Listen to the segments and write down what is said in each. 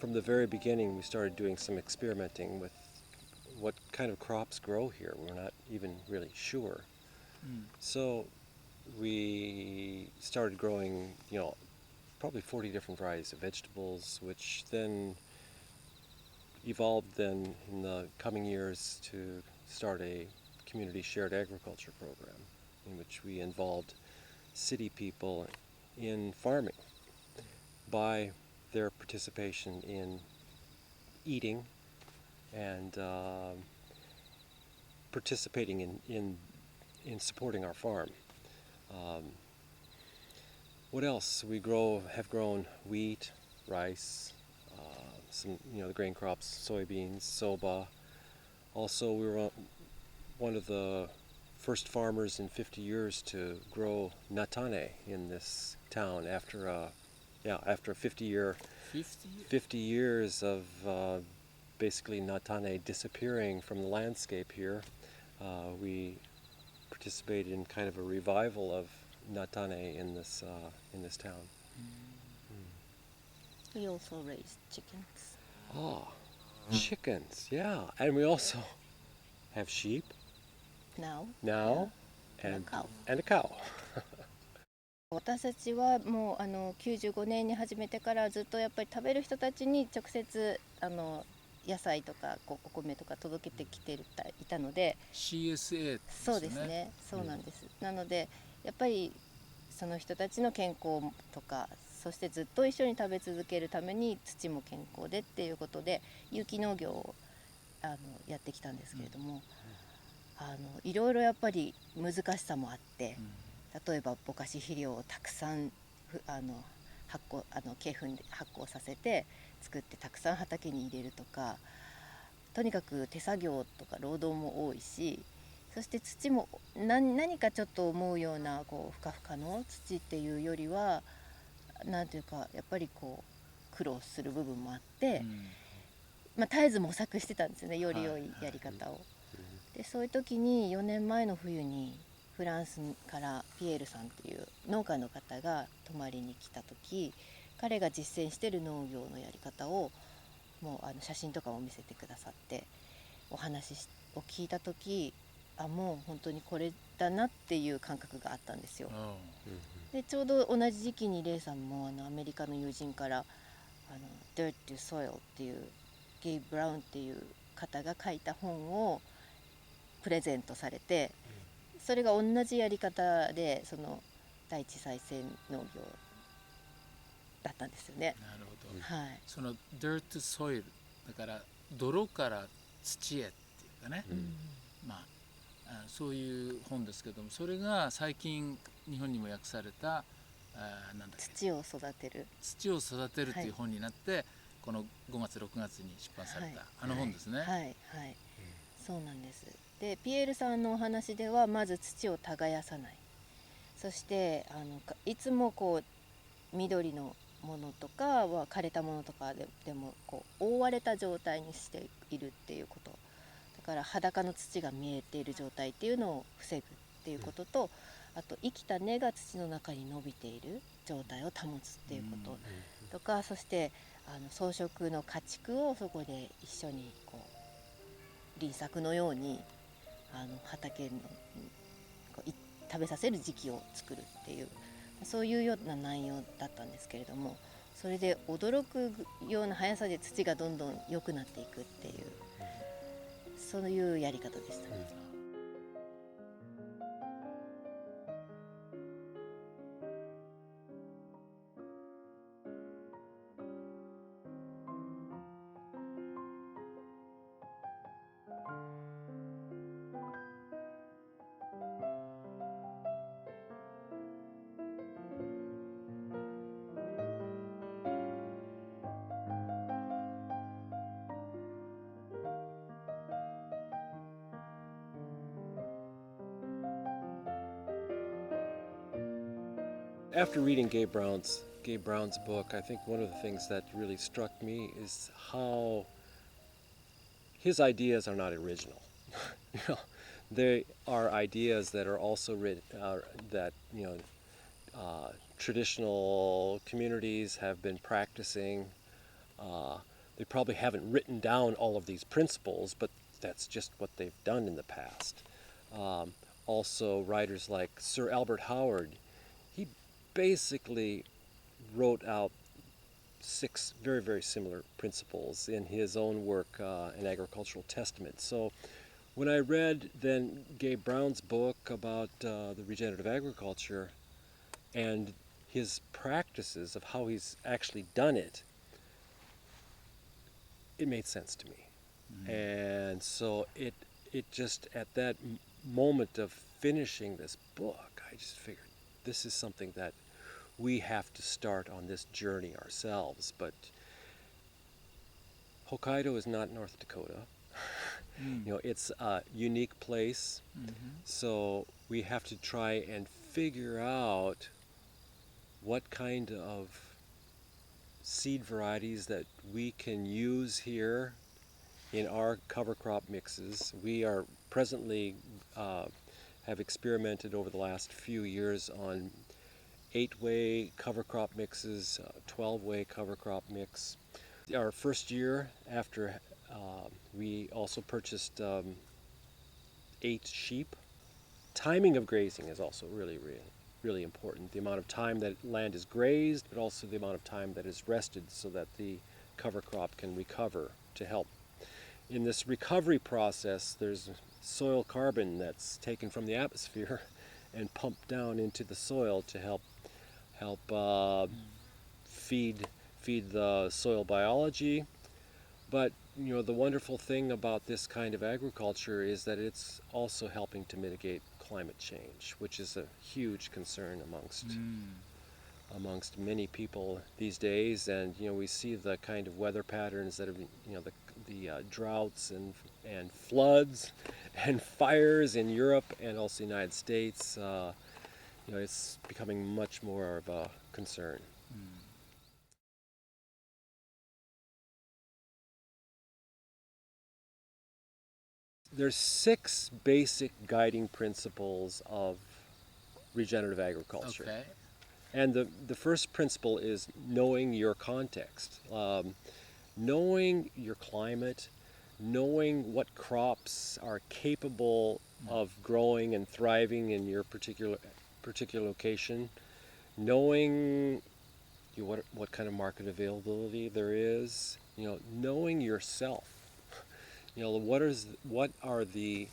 from the very beginning, we started doing some experimenting with what kind of crops grow here. We're not even really sure. So we started growing, probably 40 different varieties of vegetables, which then evolved then in the coming years to start a community shared agriculture program in which we involved city people in farming by their participation in eating and participating in supporting our farm. What else? We have grown wheat, rice, some the grain crops, soybeans, soba. Also, we were one of the first farmers in 50 years to grow natane in this town after a 50 years of basically natane disappearing from the landscape here. We participated in kind of a revival of natane in this town. We also raise chickens. Oh, chickens, yeah. And we also have sheep Now, now and a cow. 私たちはもう95年に始めてからずっとやっぱり食べる人たちに直接野菜とかお米とか届けてきていたので CSA ですよね。そうですね、そうなんです。なのでやっぱりその人たちの健康とか、そしてずっと一緒に食べ続けるために土も健康でっていうことで有機農業をやってきたんですけれども、いろいろやっぱり難しさもあって、例えばぼかし肥料をたくさん鶏粉で発酵させて作ってたくさん畑に入れるとか、とにかく手作業とか労働も多いし、そして土も何かちょっと思うようなふかふかの土っていうよりはなんていうかやっぱり苦労する部分もあって、絶えず模索してたんですよね、より良いやり方を。でそういう時に4年前の冬にフランスからピエールさんっていう農家の方が泊まりに来た時、彼が実践してる農業のやり方をもう写真とかも見せてくださってお話を聞いた時、もう本当にこれだなっていう感覚があったんですよ。でちょうど同じ時期にレイさんもアメリカの友人からDirt to Soil っていうゲイ・ブラウンっていう方が書いた本をプレゼントされて、それが同じやり方でその大地再生農業だったんですよね。なるほど、はい、その Dirt Soil だから泥から土へっていうかね、そういう本ですけども、それが最近日本にも訳されたなんだっけ、土を育てるっていう本になって、この5月6月に出版された、本ですね。はいはい、そうなんです。でピエールさんのお話ではまず土を耕さない、そしていつも緑のものとかは枯れたものとかでも覆われた状態にしているっていうこと、だから裸の土が見えている状態っていうのを防ぐっていうことと、あと生きた根が土の中に伸びている状態を保つっていうこととか、そして装飾の家畜をそこで一緒に輪作のように畑の食べさせる時期を作るっていう、そういうような内容だったんですけれども、それで驚くような速さで土がどんどん良くなっていくっていう、そういうやり方でしたね。After reading Gabe Brown's book, I think one of the things that really struck me is how his ideas are not original. They are ideas that are also that traditional communities have been practicing they probably haven't written down all of these principles, but that's just what they've done in the past. Also, writers like Sir Albert Howard, he basically wrote out 6 very, very similar principles in his own work, An Agricultural Testament. So when I read then Gabe Brown's book about the regenerative agriculture and his practices of how he's actually done it, it made sense to me. And so it just, at that moment of finishing this book, I just figured this is something that we have to start on this journey ourselves. But Hokkaido is not North Dakota. You know, it's a unique place. So we have to try and figure out what kind of seed varieties that we can use here in our cover crop mixes. We are presently have experimented over the last few years on 8-way cover crop mixes, 12-way cover crop mix. Our first year after we also purchased 8 sheep. Timing of grazing is also really important. The amount of time that land is grazed, but also the amount of time that is rested so that the cover crop can recover to help. In this recovery process, there's soil carbon that's taken from the atmosphere and pumped down into the soil to help feed the soil biology. But you know, the wonderful thing about this kind of agriculture is that it's also helping to mitigate climate change, which is a huge concern amongst many people these days. And you know, we see the kind of weather patterns that have, you know, the droughts and floods and fires in Europe and also the United States. You know, it's becoming much more of a concern. There's 6 basic guiding principles of regenerative agriculture. Okay. And the first principle is knowing your context, knowing your climate, knowing what crops are capable of growing and thriving in your particular location, knowing what kind of market availability there is, you know, knowing yourself. You know, what are the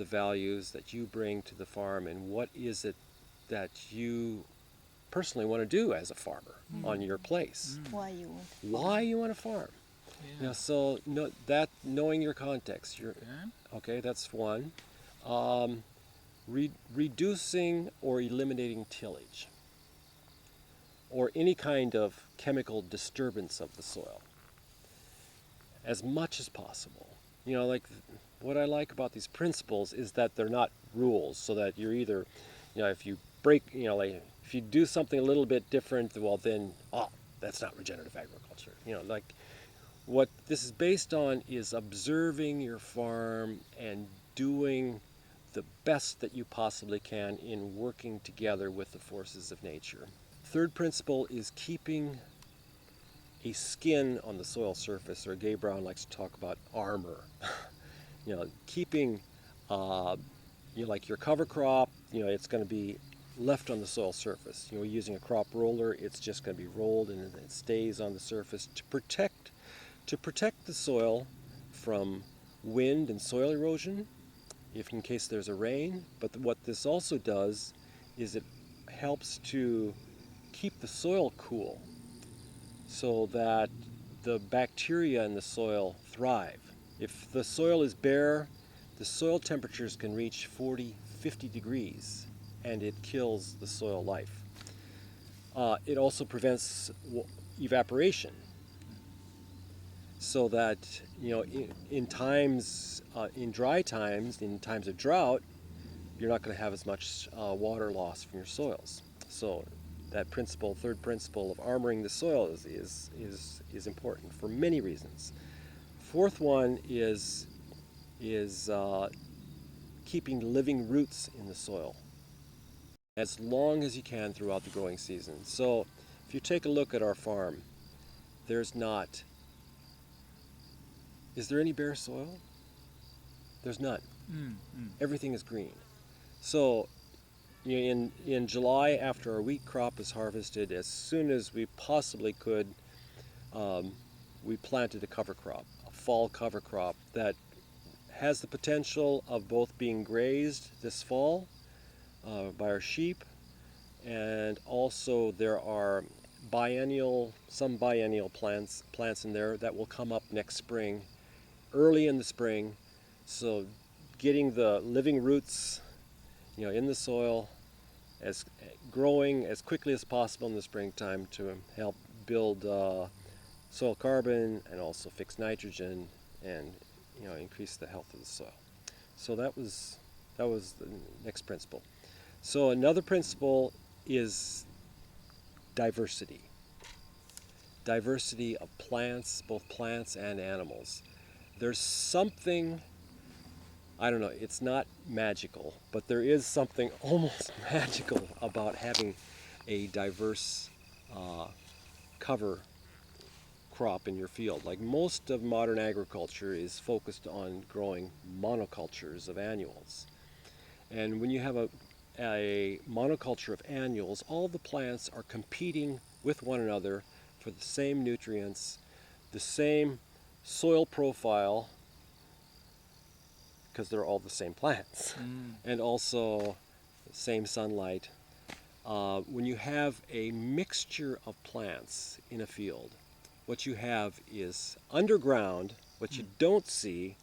values that you bring to the farm, and what is it that you personally want to do as a farmer on your place? Why you want? Why you want to farm? Yeah. You know, so knowing your context. Okay, that's one. Reducing or eliminating tillage, or any kind of chemical disturbance of the soil, as much as possible. You know, like what I like about these principles is that they're not rules, so that you're either, you know, if you break, you know, like if you do something a little bit different, well then, that's not regenerative agriculture. You know, like what this is based on is observing your farm and doing the best that you possibly can in working together with the forces of nature. Third principle is keeping a skin on the soil surface, or Gabe Brown likes to talk about armor. You know, keeping, you know, like your cover crop, you know, it's going to be left on the soil surface. You know, using a crop roller, it's just going to be rolled and it stays on the surface to protect the soil from wind and soil erosion, if in case there's a rain. But what this also does is it helps to keep the soil cool, so that the bacteria in the soil thrive. If the soil is bare, the soil temperatures can reach 40, 50 degrees, and it kills the soil life. It also prevents evaporation, so that, you know, in dry times, in times of drought, you're not going to have as much water loss from your soils. So that principle, third principle of armoring the soil is important for many reasons. Fourth one is keeping living roots in the soil as long as you can throughout the growing season. So if you take a look at our farm, there's not Is there any bare soil? There's none. Everything is green. So in July, after our wheat crop is harvested, as soon as we possibly could, we planted a cover crop, a fall cover crop that has the potential of both being grazed this fall by our sheep, and also there are some biennial plants in there that will come up next spring, early in the spring. So getting the living roots, in the soil, as growing as quickly as possible in the springtime to help build soil carbon and also fix nitrogen and increase the health of the soil. So that was the next principle. So another principle is diversity. Diversity of plants, both plants and animals. There's something, I don't know, it's not magical, but there is something almost magical about having a diverse cover crop in your field. Like most of modern agriculture is focused on growing monocultures of annuals. And when you have a monoculture of annuals, all the plants are competing with one another for the same nutrients, the same soil profile, because they're all the same plants, and also same sunlight. When you have a mixture of plants in a field, what you have is underground, what you don't see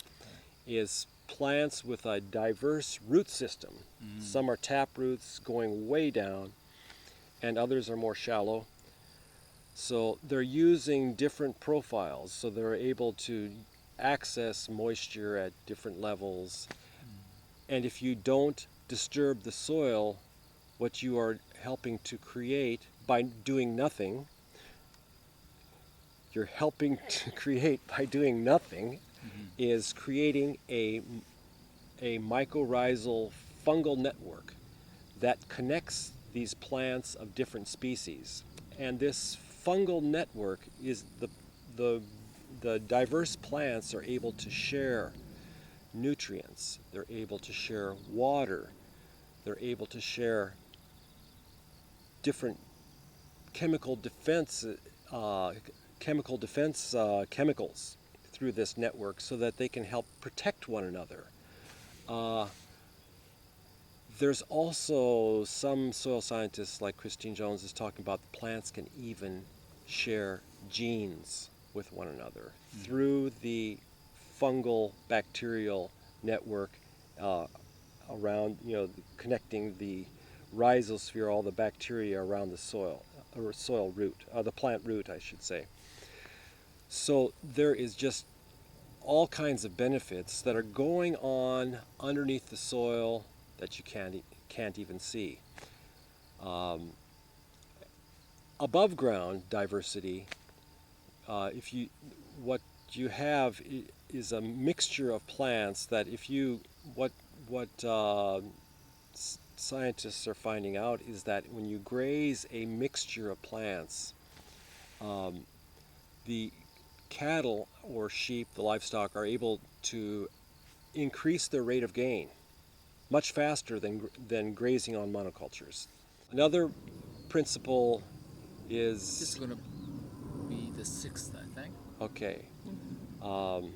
is plants with a diverse root system. Some are tap roots going way down, and others are more shallow. So they're using different profiles, so they're able to access moisture at different levels. And if you don't disturb the soil, what you are helping to create by doing nothing, is creating a mycorrhizal fungal network that connects these plants of different species. And this fungal network is the diverse plants are able to share nutrients, they're able to share water, they're able to share different chemical defense chemicals through this network so that they can help protect one another. There's also some soil scientists like Christine Jones is talking about the plants can even share genes with one another through the fungal bacterial network around, connecting the rhizosphere, all the bacteria around the soil, or soil root, the plant root, I should say. So there is just all kinds of benefits that are going on underneath the soil that you can't even see. Above ground diversity, what you have is a mixture of plants that scientists are finding out is that when you graze a mixture of plants, the cattle or sheep, the livestock, are able to increase their rate of gain much faster than grazing on monocultures. Another principle is... This is going to be the sixth, I think. Okay. And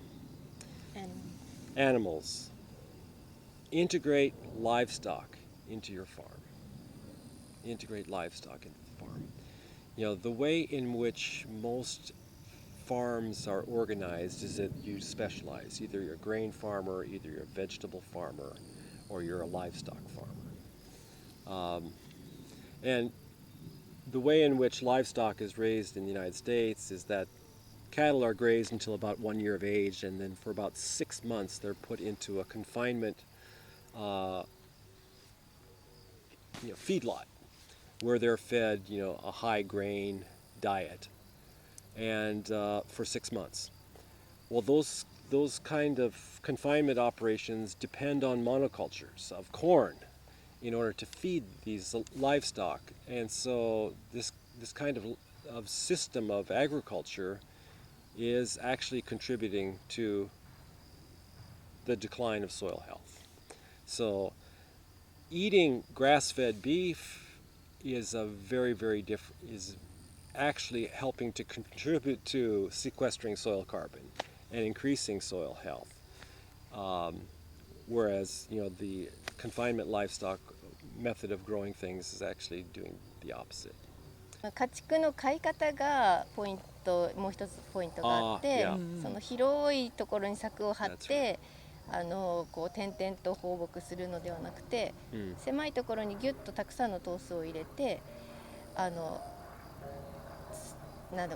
Animals. Integrate livestock into your farm. Integrate livestock into the farm. The way in which most farms are organized is that you specialize. Either you're a grain farmer, either you're a vegetable farmer, or you're a livestock farmer. And the way in which livestock is raised in the United States is that cattle are grazed until about 1 year of age, and then for about 6 months they're put into a confinement feedlot where they're fed a high grain diet, and for 6 months. Well, those kind of confinement operations depend on monocultures of corn in order to feed these livestock, and so this kind of system of agriculture is actually contributing to the decline of soil health. So eating grass-fed beef is is actually helping to contribute to sequestering soil carbon and increasing soil health. Whereas, the confinement livestock method of growing things is actually doing the opposite. 家畜の飼い方がもう一つポイントがあって、その広いところに柵を張って、こう点々と放牧するのではなくて、狭いところにギュッとたくさんの頭数を入れて、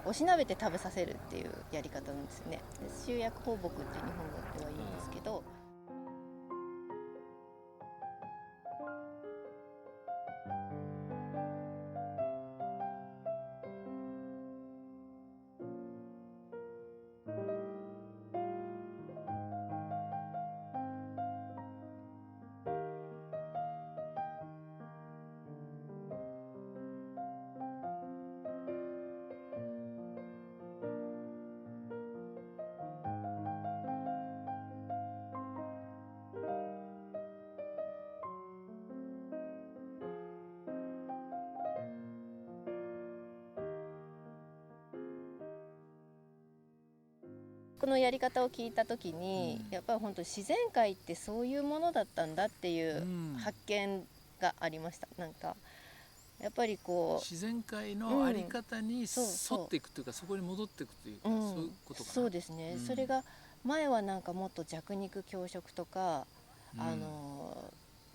おしなべて食べさせるっていうやり方なんですよね。集約放牧って日本語では言うんですけど。このやり方を聞いた時に、やっぱり本当に自然界ってそういうものだったんだっていう発見がありました。なんかやっぱりこう自然界のあり方に沿っていくというか、そこに戻っていくというか、そういうことかな。そうですね、それが前はなんかもっと弱肉強食とか、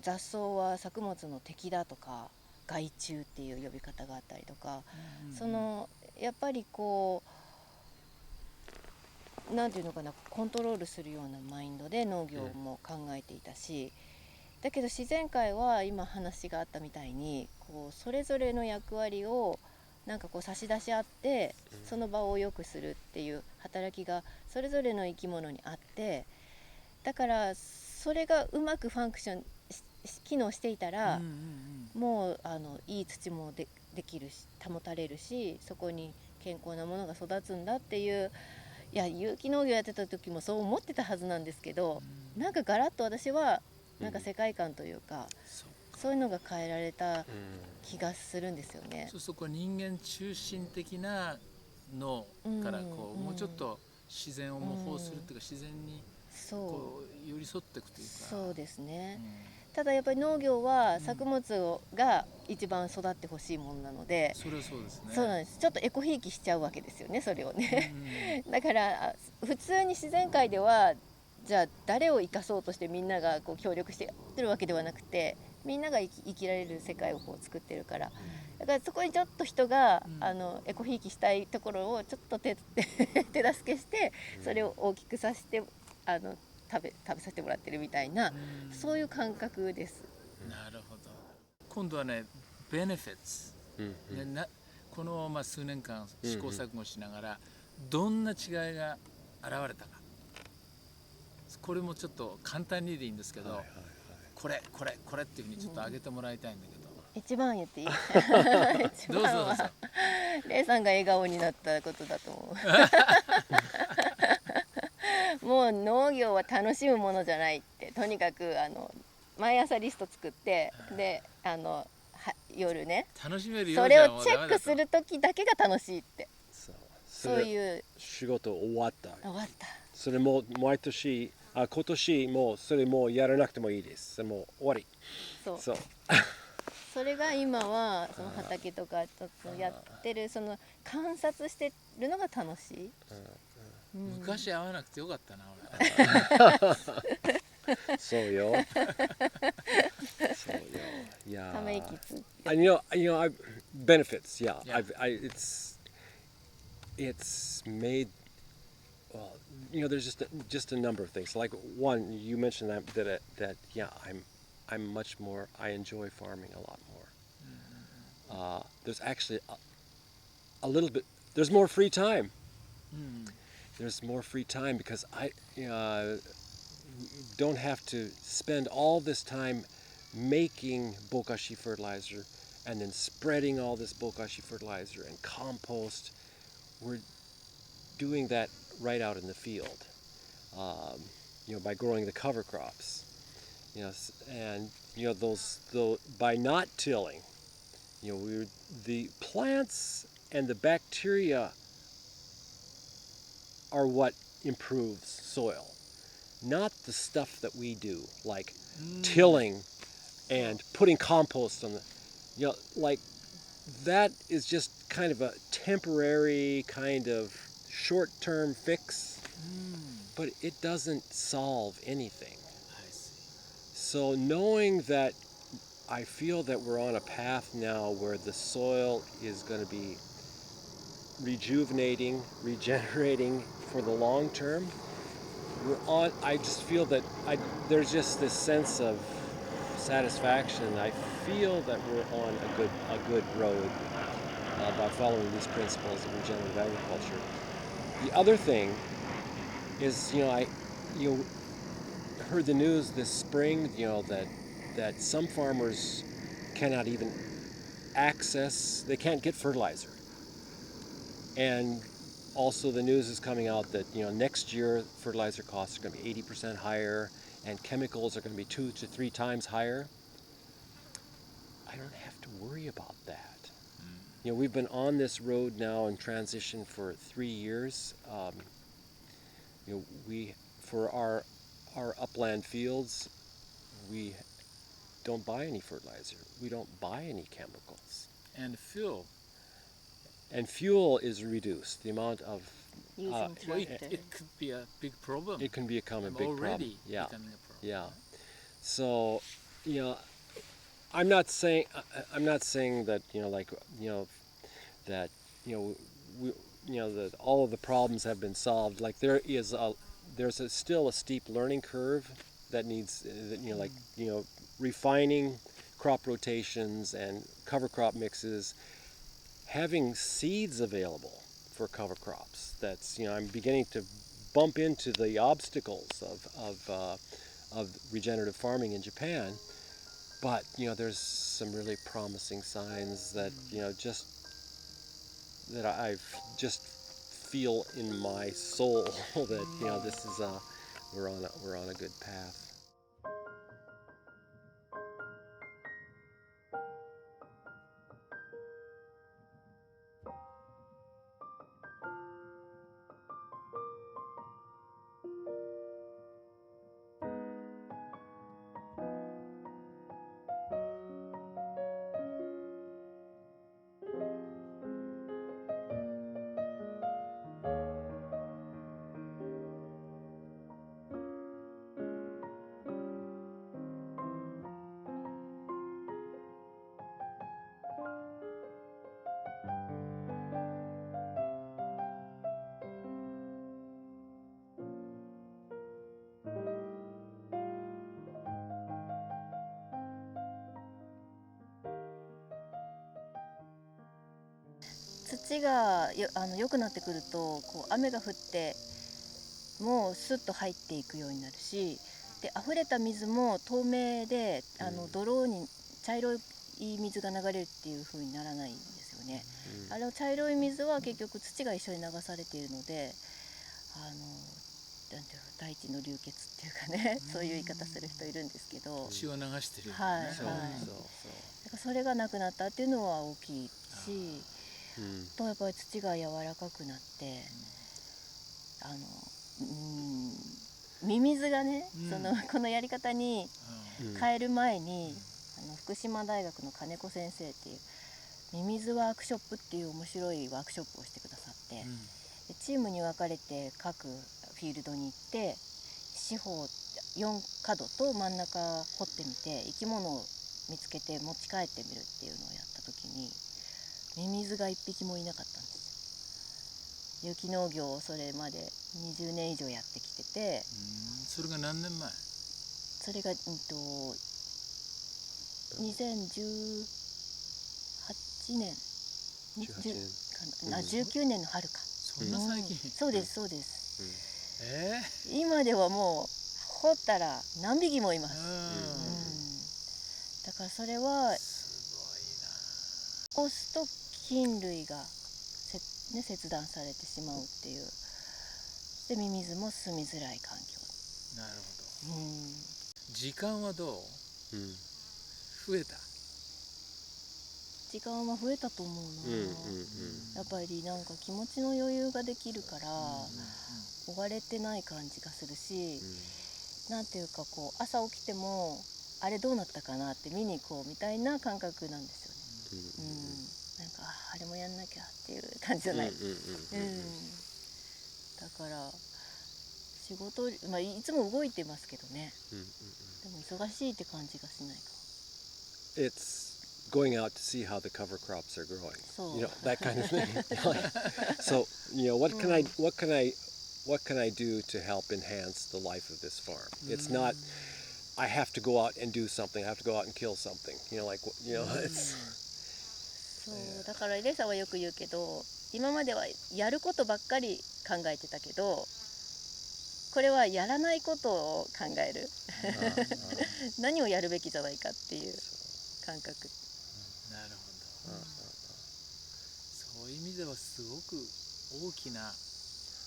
雑草は作物の敵だとか害虫っていう呼び方があったりとか、やっぱりこうなんていうのかな、コントロールするようなマインドで農業も考えていたし、だけど自然界は今話があったみたいにこうそれぞれの役割をなんかこう差し出し合ってその場を良くするっていう働きがそれぞれの生き物にあって、だからそれがうまくファンクション機能していたら、もういい土もできるし保たれるし、そこに健康なものが育つんだっていう。いや、有機農業やってた時もそう思ってたはずなんですけど、なんかガラッと私はなんか世界観というか、そういうのが変えられた気がするんですよね。そうすると人間中心的な脳からこう、もうちょっと自然を模倣するっていうか、自然にこう寄り添っていくというか。そうですね、ただやっぱり農業は作物が一番育ってほしいものなので、それはそうですね。そうなんです。ちょっとエコひいきしちゃうわけですよね、それをね。だから普通に自然界ではじゃあ誰を生かそうとしてみんながこう協力してやってるわけではなくて、みんなが生きられる世界をこう作ってるから、だからそこにちょっと人が、エコひいきしたいところをちょっと手助けしてそれを大きくさせて食べさせてもらってるみたいな、そういう感覚です。なるほど。今度はね、ベネフィッツ、この数年間試行錯誤しながらどんな違いが現れたか、これもちょっと簡単にでいいんですけど、これっていうふうにちょっと挙げてもらいたいんだけど。一番言っていい？どうぞどうぞ。レイさんが笑顔になったことだと思う。もう農業は楽しむものじゃないって、とにかく毎朝リスト作って、で夜ね、楽しめるよそれをチェックする時だけが楽しいって、そういう仕事終わった。それも今年もうそれもうやらなくてもいいです。もう終わり。それが今はその畑とかちょっとやってる、その観察してるのが楽しい。昔会わなくてよかったな俺。そうよ。ため息ついて。benefits. Yeah. It's made. Well, there's just a number of things. Like one, you mentioned that I'm much more. I enjoy farming a lot more. There's actually a little bit. There's more free time. There's more free time because I don't have to spend all this time making bokashi fertilizer and then spreading all this bokashi fertilizer and compost. We're doing that right out in the field, by growing the cover crops. And by not tilling, the plants and the bacteria are what improves soil, not the stuff that we do, like tilling and putting compost on like that is just kind of a temporary kind of short-term fix, but it doesn't solve anything. I see. So knowing that, I feel that we're on a path now where the soil is going to be rejuvenating, regenerating for the long term. I just feel that there's just this sense of satisfaction. I feel that we're on a good road by following these principles of regenerative agriculture. The other thing is, I heard the news this spring, that some farmers cannot even they can't get fertilizer. And also the news is coming out that, next year fertilizer costs are going to be 80% higher and chemicals are going to be 2 to 3 times higher. I don't have to worry about that. We've been on this road now in transition for 3 years. For our upland fields, we don't buy any fertilizer. We don't buy any chemicals. And fuel. And fuel is reduced. The amount of using tractor. It could be a big problem. it can become a big problem. Already Yeah. becoming a problem. Yeah. So, I'm not saying that that that all of the problems have been solved. Like there's still a steep learning curve that needs refining crop rotations and cover crop mixes, having seeds available for cover crops. That's I'm beginning to bump into the obstacles of regenerative farming in Japan. But there's some really promising signs that I just feel in my soul that this is we're on a good path. 土が良くなってくると雨が降ってもうスッと入っていくようになるし、で溢れた水も透明で泥に茶色い水が流れるっていう風にならないんですよね。あれ茶色い水は結局土が一緒に流されているので、なんていうの、大地の流血っていうかね、そういう言い方する人いるんですけど、血を流してるよね。はいはい。だからそれがなくなったっていうのは大きいし、とやっぱり土が柔らかくなって、ミミズがね、このやり方に変える前に、福島大学の金子先生っていうミミズワークショップっていう面白いワークショップをしてくださって、でチームに分かれて各フィールドに行って四方4角と真ん中掘ってみて生き物を見つけて持ち帰ってみるっていうのをやった時にミミズが1匹もいなかったんです。有機農業をそれまで20年以上やってきてて、それが何年前？それが2018年19年の春か。そんな最近？そうですそうです。今ではもう掘ったら何匹もいます。だからそれはオスと菌類が切断されてしまうっていうでミミズも住みづらい環境。なるほど。時間はどう？増えた？時間は増えたと思うな。やっぱりなんか気持ちの余裕ができるから、追われてない感じがするし、なんていうかこう朝起きてもあれどうなったかなって見に行こうみたいな感覚なんですよね。なんかあれもやんなきゃっていう感じじゃない。だから仕事、いつも動いてますけどね。でも忙しいって感じがしないか。It's going out to see how the cover crops are growing. That kind of thing. So, what can I do to help enhance the life of this farm? It's not I have to go out and do something. I have to go out and kill something. It's そうだからレイさんはよく言うけど、今まではやることばっかり考えてたけど、これはやらないことを考える。何をやるべきじゃないかっていう感覚。なるほど。そういう意味ではすごく大きな、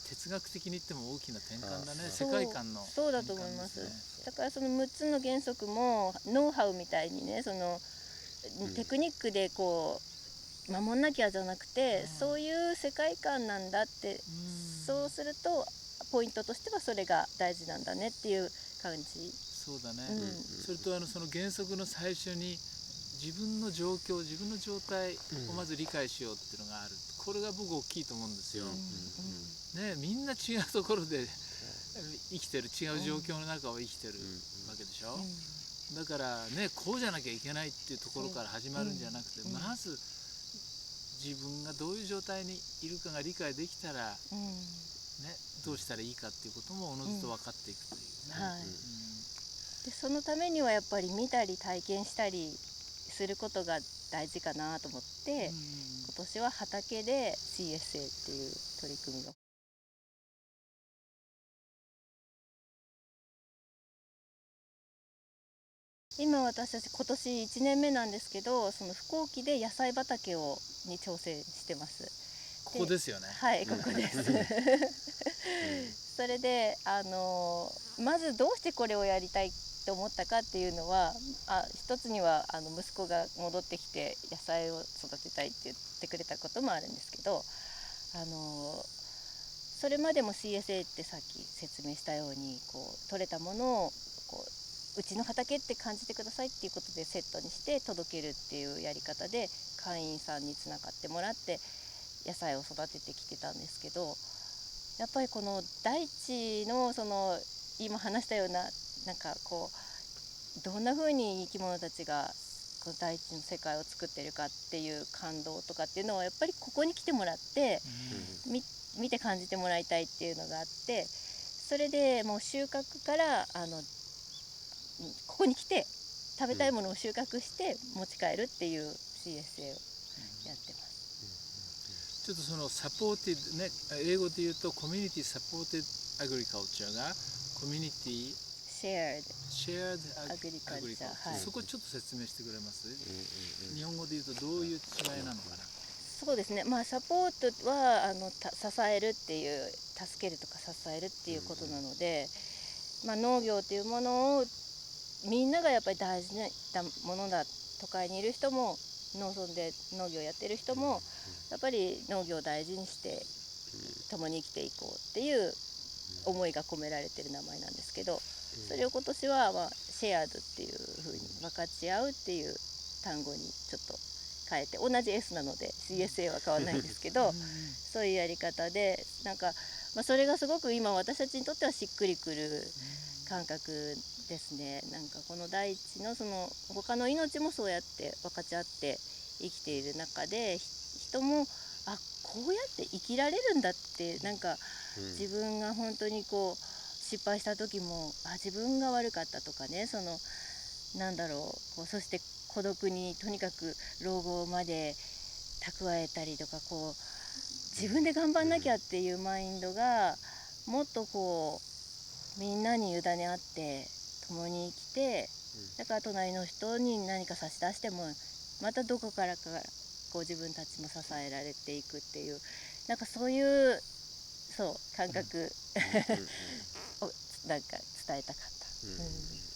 哲学的に言っても大きな転換だね。世界観のそうだと思います。だからその6つの原則もノウハウみたいにね、そのテクニックでこう守んなきゃじゃなくて、そういう世界観なんだって、そうするとポイントとしてはそれが大事なんだねっていう感じ。そうだね。それとその原則の最初に自分の状況、自分の状態をまず理解しようっていうのがある。これが僕大きいと思うんですよ。ね、みんな違うところで生きてる、違う状況の中を生きてるわけでしょ。だからね、こうじゃなきゃいけないっていうところから始まるんじゃなくて、まず自分がどういう状態にいるかが理解できたら、ね、どうしたらいいかっていうこともおのずと分かっていくというね。でそのためにはやっぱり見たり体験したりすることが大事かなと思って、今年は畑で CSA っていう取り組みを。今私たち今年1年目なんですけど、その不耕起で野菜畑に挑戦してます。ここですよね。はい、ここです。それでまずどうしてこれをやりたいと思ったかっていうのは、一つには息子が戻ってきて野菜を育てたいって言ってくれたこともあるんですけど、それまでも CSA ってさっき説明したようにこう取れたものをうちの畑って感じてくださいっていうことでセットにして届けるっていうやり方で会員さんにつながってもらって野菜を育ててきてたんですけど、やっぱりこの大地のその今話したようななんかこうどんな風に生き物たちがこの大地の世界を作ってるかっていう感動とかっていうのはやっぱりここに来てもらって、見て感じてもらいたいっていうのがあって、それでもう収穫からここに来て食べたいものを収穫して持ち帰るっていう CSA をやってます。ちょっとそのサポーティね、英語で言うとコミュニティサポーティアグリカルチャーがコミュニティシェアアグリカルチャー、そこちょっと説明してくれます？日本語で言うとどういう違いなのかな？そうですね、サポートは支えるっていう、助けるとか支えるっていうことなので、農業っていうものをみんながやっぱり大事なものだ。都会にいる人も農村で農業やってる人もやっぱり農業を大事にして共に生きていこうっていう思いが込められてる名前なんですけど、それを今年はシェアドっていう風に分かち合うっていう単語にちょっと変えて、同じ S なので CSA は変わらないんですけどそういうやり方でなんか、それがすごく今私たちにとってはしっくりくる感覚ですね。なんかこの大地のその他の命もそうやって分かち合って生きている中で、人もこうやって生きられるんだって、なんか自分が本当にこう失敗した時も自分が悪かったとかね、なんだろう、そして孤独にとにかく老後まで蓄えたりとか、自分で頑張んなきゃっていうマインドがもっとみんなに委ね合って共に生きて、だから隣の人に何か差し出してもまたどこからか自分たちも支えられていくっていう、なんかそういうそう感覚をなんか伝えたかった。